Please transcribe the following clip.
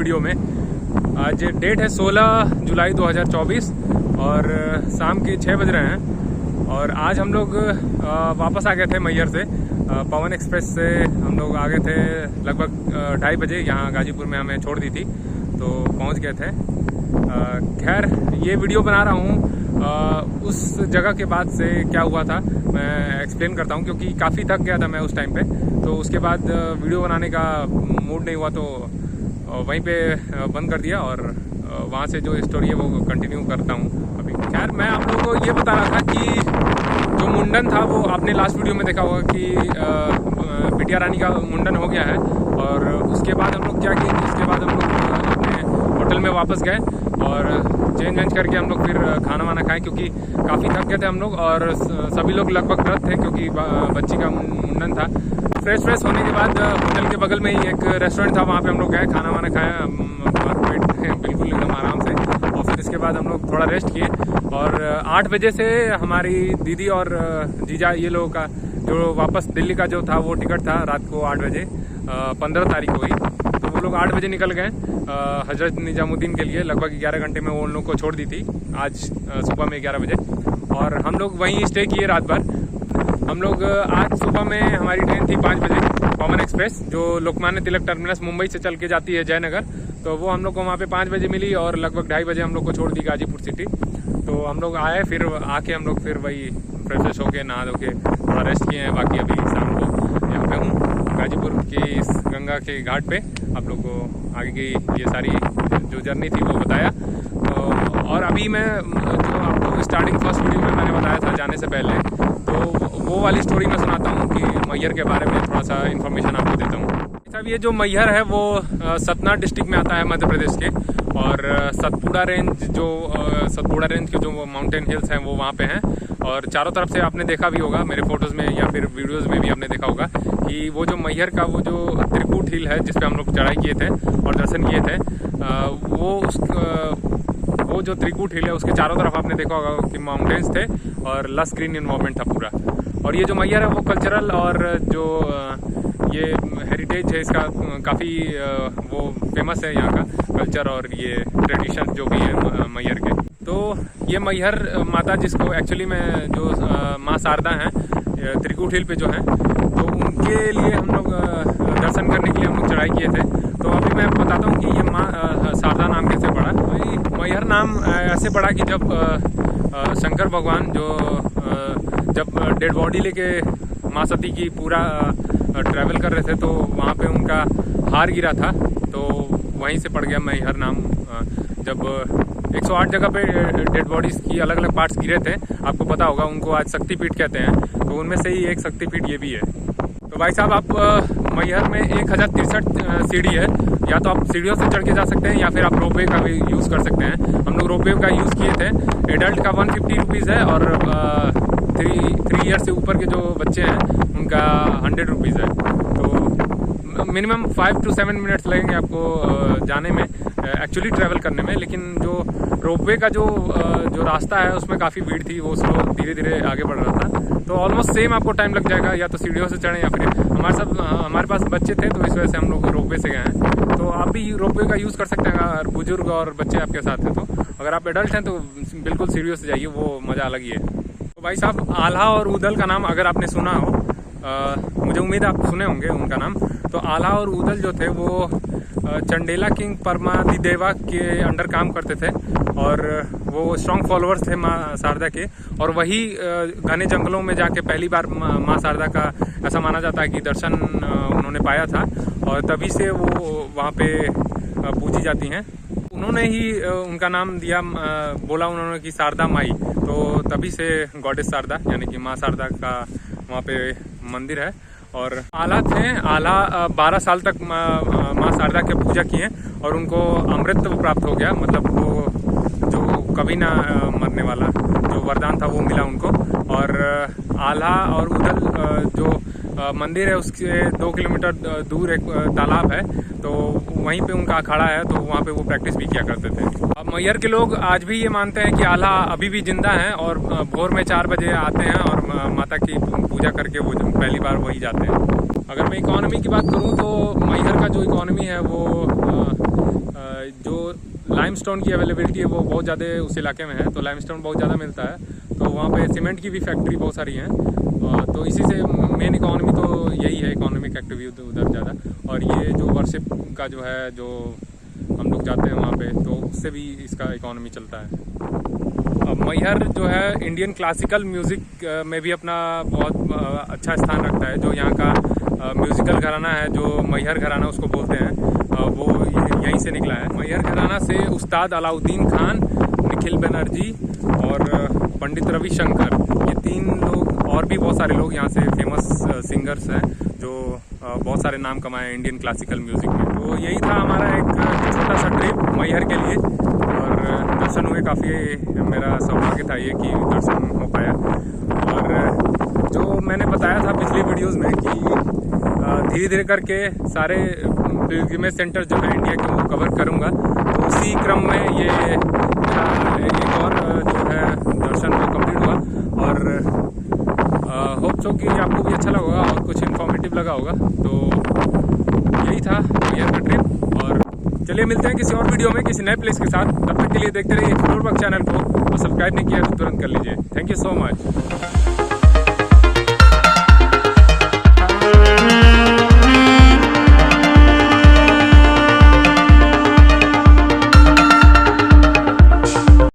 Video में। आज date है 16 जुलाई 2024 और शाम के 6 बज रहे हैं। और आज हम लोग वापस आ गए थे मैहर से। पवन एक्सप्रेस से हम लोग आ गए थे लगभग 2:30 बजे। यहाँ गाजीपुर में हमें छोड़ दी थी तो पहुँच गए थे। खैर ये वीडियो बना रहा हूँ उस जगह के बाद से क्या हुआ था मैं एक्सप्लेन करता हूँ, क्योंकि काफ़ी थक गया था मैं उस टाइम पे। तो उसके बाद वीडियो बनाने का मूड नहीं हुआ तो वहीं पे बंद कर दिया और वहाँ से जो स्टोरी है वो कंटिन्यू करता हूँ अभी। खैर मैं आप लोगों को ये बता रहा था कि जो मुंडन था वो आपने लास्ट वीडियो में देखा होगा कि बिटिया रानी का मुंडन हो गया है। और उसके बाद हम लोग क्या किए कि उसके बाद हम लोग अपने होटल में वापस गए और चेंज वेंज करके हम लोग फिर खाना वाना खाएं, क्योंकि काफ़ी थक गए थे हम लोग और सभी लोग लगभग व्रत थे क्योंकि बच्ची का मुंडन था। फ्रेश होने के बाद होटल के बगल में ही एक रेस्टोरेंट था, वहाँ पे हम लोग गए, खाना वाना खाया पेट बिल्कुल एकदम आराम से। और फिर इसके बाद हम लोग थोड़ा रेस्ट किए और 8 बजे से हमारी दीदी और जीजा ये लोगों का जो वापस दिल्ली का जो था वो टिकट था रात को 8 बजे 15 तारीख को ही। तो वो लोग 8 बजे निकल गए हजरत निजामुद्दीन के लिए। लगभग 11 घंटे में वो उन लोग को छोड़ दी थी आज सुबह में 11 बजे। और हम लोग वहीं स्टे किए रात भर। हम लोग आज सुबह में हमारी ट्रेन थी 5 बजे पवन एक्सप्रेस, जो लोकमान्य तिलक टर्मिनस मुंबई से चल के जाती है जयनगर। तो वो हम लोग को वहाँ पे 5 बजे मिली और लगभग 2:30 बजे हम लोग को छोड़ दी गाजीपुर सिटी। तो हम लोग आए, फिर आके हम लोग फिर वही फ्रेश होके नहा धो के थोड़ा रेस्ट किए हैं। बाकी अभी शाम को यहाँ पे हूँ गाजीपुर की इस गंगा के घाट पे। आप लोग को आगे की ये सारी जो जर्नी थी वो बताया। और अभी मैं जो आपको स्टार्टिंग फर्स्ट वीडियो में मैंने बताया था जाने से पहले, तो वो वाली स्टोरी मैं सुनाता हूँ कि मैहर के बारे में थोड़ा सा इन्फॉर्मेशन आपको देता हूँ। साहब ये जो मैहर है वो सतना डिस्ट्रिक्ट में आता है मध्य प्रदेश के। और सतपुड़ा रेंज के जो माउंटेन हिल्स हैं वो वहाँ पे हैं। और चारों तरफ से आपने देखा भी होगा मेरे फोटोज़ में या फिर वीडियोज़ में भी आपने देखा होगा कि वो जो मैहर का वो जो त्रिकूट हिल है जिस पे हम लोग चढ़ाई किए थे और दर्शन किए थे, वो जो त्रिकूट हिल है उसके चारों तरफ आपने देखा होगा कि माउंटेन्स थे और लस ग्रीन इन्वायरमेंट था पूरा। और ये जो मैहर है वो कल्चरल और जो ये हेरिटेज है इसका काफ़ी वो फेमस है, यहाँ का कल्चर और ये ट्रेडिशन जो भी है मैहर के। तो ये मैहर माता जिसको एक्चुअली में जो माँ शारदा हैं त्रिकूट हिल पे जो हैं, तो उनके लिए हम लोग दर्शन करने के लिए हम लोग चढ़ाई किए थे। तो अभी मैं बताता हूँ कि ये माँ शारदा नाम कैसे पड़ा। भाई मैहर नाम ऐसे पड़ा कि जब शंकर भगवान जब डेड बॉडी लेके माँ सती की पूरा ट्रैवल कर रहे थे तो वहाँ पे उनका हार गिरा था, तो वहीं से पड़ गया मैहर नाम। जब 108 जगह पे डेड बॉडीज़ की अलग अलग पार्ट्स गिरे थे, आपको पता होगा, उनको आज शक्तिपीठ कहते हैं। तो उनमें से ही एक शक्तिपीठ ये भी है। तो भाई साहब आप मैहर में 1063 सीढ़ी है। या तो आप सीढ़ियों से चढ़ के जा सकते हैं या फिर आप रोपवे का भी यूज़ कर सकते हैं। हम लोग रोपवे का यूज़ किए थे। एडल्ट का 150 रुपीज़ है और 3 ईयर से ऊपर के जो बच्चे हैं उनका 100 रुपीज़ है। तो मिनिमम 5 to 7 मिनट्स लगेंगे आपको जाने में, एक्चुअली ट्रैवल करने में। लेकिन जो रोपवे का जो रास्ता है उसमें काफ़ी भीड़ थी, वो स्लो धीरे धीरे आगे बढ़ रहा था। तो ऑलमोस्ट सेम आपको टाइम लग जाएगा, या तो सीढ़ियों से चढ़ें या फिर हमारे पास बच्चे थे तो इस वजह से हम लोग रोपवे से गए हैं। तो आप भी रोपवे का यूज़ कर सकते हैं अगर बुजुर्ग और बच्चे आपके साथ हैं। तो अगर आप एडल्ट हैं तो बिल्कुल सीढ़ियों से जाइए, वो मज़ा अलग ही है। तो भाई साहब आल्हा और उदल का नाम अगर आपने सुना हो, मुझे उम्मीद है आप सुने होंगे उनका नाम। तो आल्हा और उदल जो थे वो चंडेला किंग परमादिदेवा के अंडर काम करते थे और वो स्ट्रॉन्ग फॉलोअर्स थे माँ शारदा के। और वही घने जंगलों में जाके पहली बार माँ शारदा का ऐसा माना जाता है कि दर्शन उन्होंने पाया था और तभी से वो वहाँ पे पूजी जाती हैं। उन्होंने ही उनका नाम दिया, बोला उन्होंने कि शारदा माई, तो तभी से गॉडेस शारदा यानी कि माँ शारदा का वहाँ पे मंदिर है। और आल्हा थे, आल्हा 12 साल तक माँ शारदा की पूजा किए और उनको अमृत प्राप्त हो गया, मतलब वो जो कभी ना मरने वाला जो वरदान था वो मिला उनको। और आल्हा और उदल जो मंदिर है उसके 2 किलोमीटर दूर एक तालाब है, तो वहीं पे उनका अखाड़ा है, तो वहाँ पे वो प्रैक्टिस भी किया करते थे। अब मैहर के लोग आज भी ये मानते हैं कि आल्हा अभी भी जिंदा है और भोर में 4 बजे आते हैं और माता की पूजा करके वो पहली बार वही जाते हैं। अगर मैं इकोनॉमी की बात करूँ तो मैहर का जो इकोनॉमी है वो जो लाइमस्टोन की अवेलेबिलिटी है वो बहुत ज़्यादा उस इलाके में है, तो लाइमस्टोन बहुत ज़्यादा मिलता है, तो वहाँ पे सीमेंट की भी फैक्ट्री बहुत सारी हैं, तो इसी से मेन इकोनॉमी तो यही है, इकोनॉमिक एक्टिविटी उधर ज़्यादा। और ये जो वर्शिप का जो है, जो हम लोग जाते हैं वहाँ पे, तो उससे भी इसका इकोनॉमी चलता है। अब मैहर जो है इंडियन क्लासिकल म्यूज़िक में भी अपना बहुत अच्छा स्थान रखता है। जो यहाँ का म्यूज़िकल घराना है, जो मैहर घराना उसको बोलते हैं, वो यहीं से निकला है। मैहर घराना से उस्ताद अलाउद्दीन खान, निखिल बनर्जी और पंडित रविशंकर, ये 3 लोग और भी बहुत सारे लोग यहाँ से फेमस सिंगर्स हैं जो बहुत सारे नाम कमाए इंडियन क्लासिकल म्यूज़िक में। तो यही था हमारा एक छोटा सा ट्रिप मैहर के लिए, और दर्शन हुए काफ़ी। मेरा सौभाग्य था ये कि दर्शन हो पाया। और जो मैंने बताया था पिछली वीडियोस में कि धीरे धीरे करके सारे पिलग्रिमेज सेंटर जो है इंडिया के वो कवर करूँगा, तो उसी क्रम में ये एक और जो है दर्शन वो कंप्लीट हुआ। और होप सो कि आपको भी अच्छा लगा होगा और कुछ इन्फॉर्मेटिव लगा होगा। तो यही था मैहर का ट्रिप, और चलिए मिलते हैं किसी और वीडियो में किसी नए प्लेस के साथ। तब तक के लिए देखते रहिए एक्सप्लोर वर्क चैनल को, और सब्सक्राइब नहीं किया तो तुरंत कर लीजिए। Thank you so much.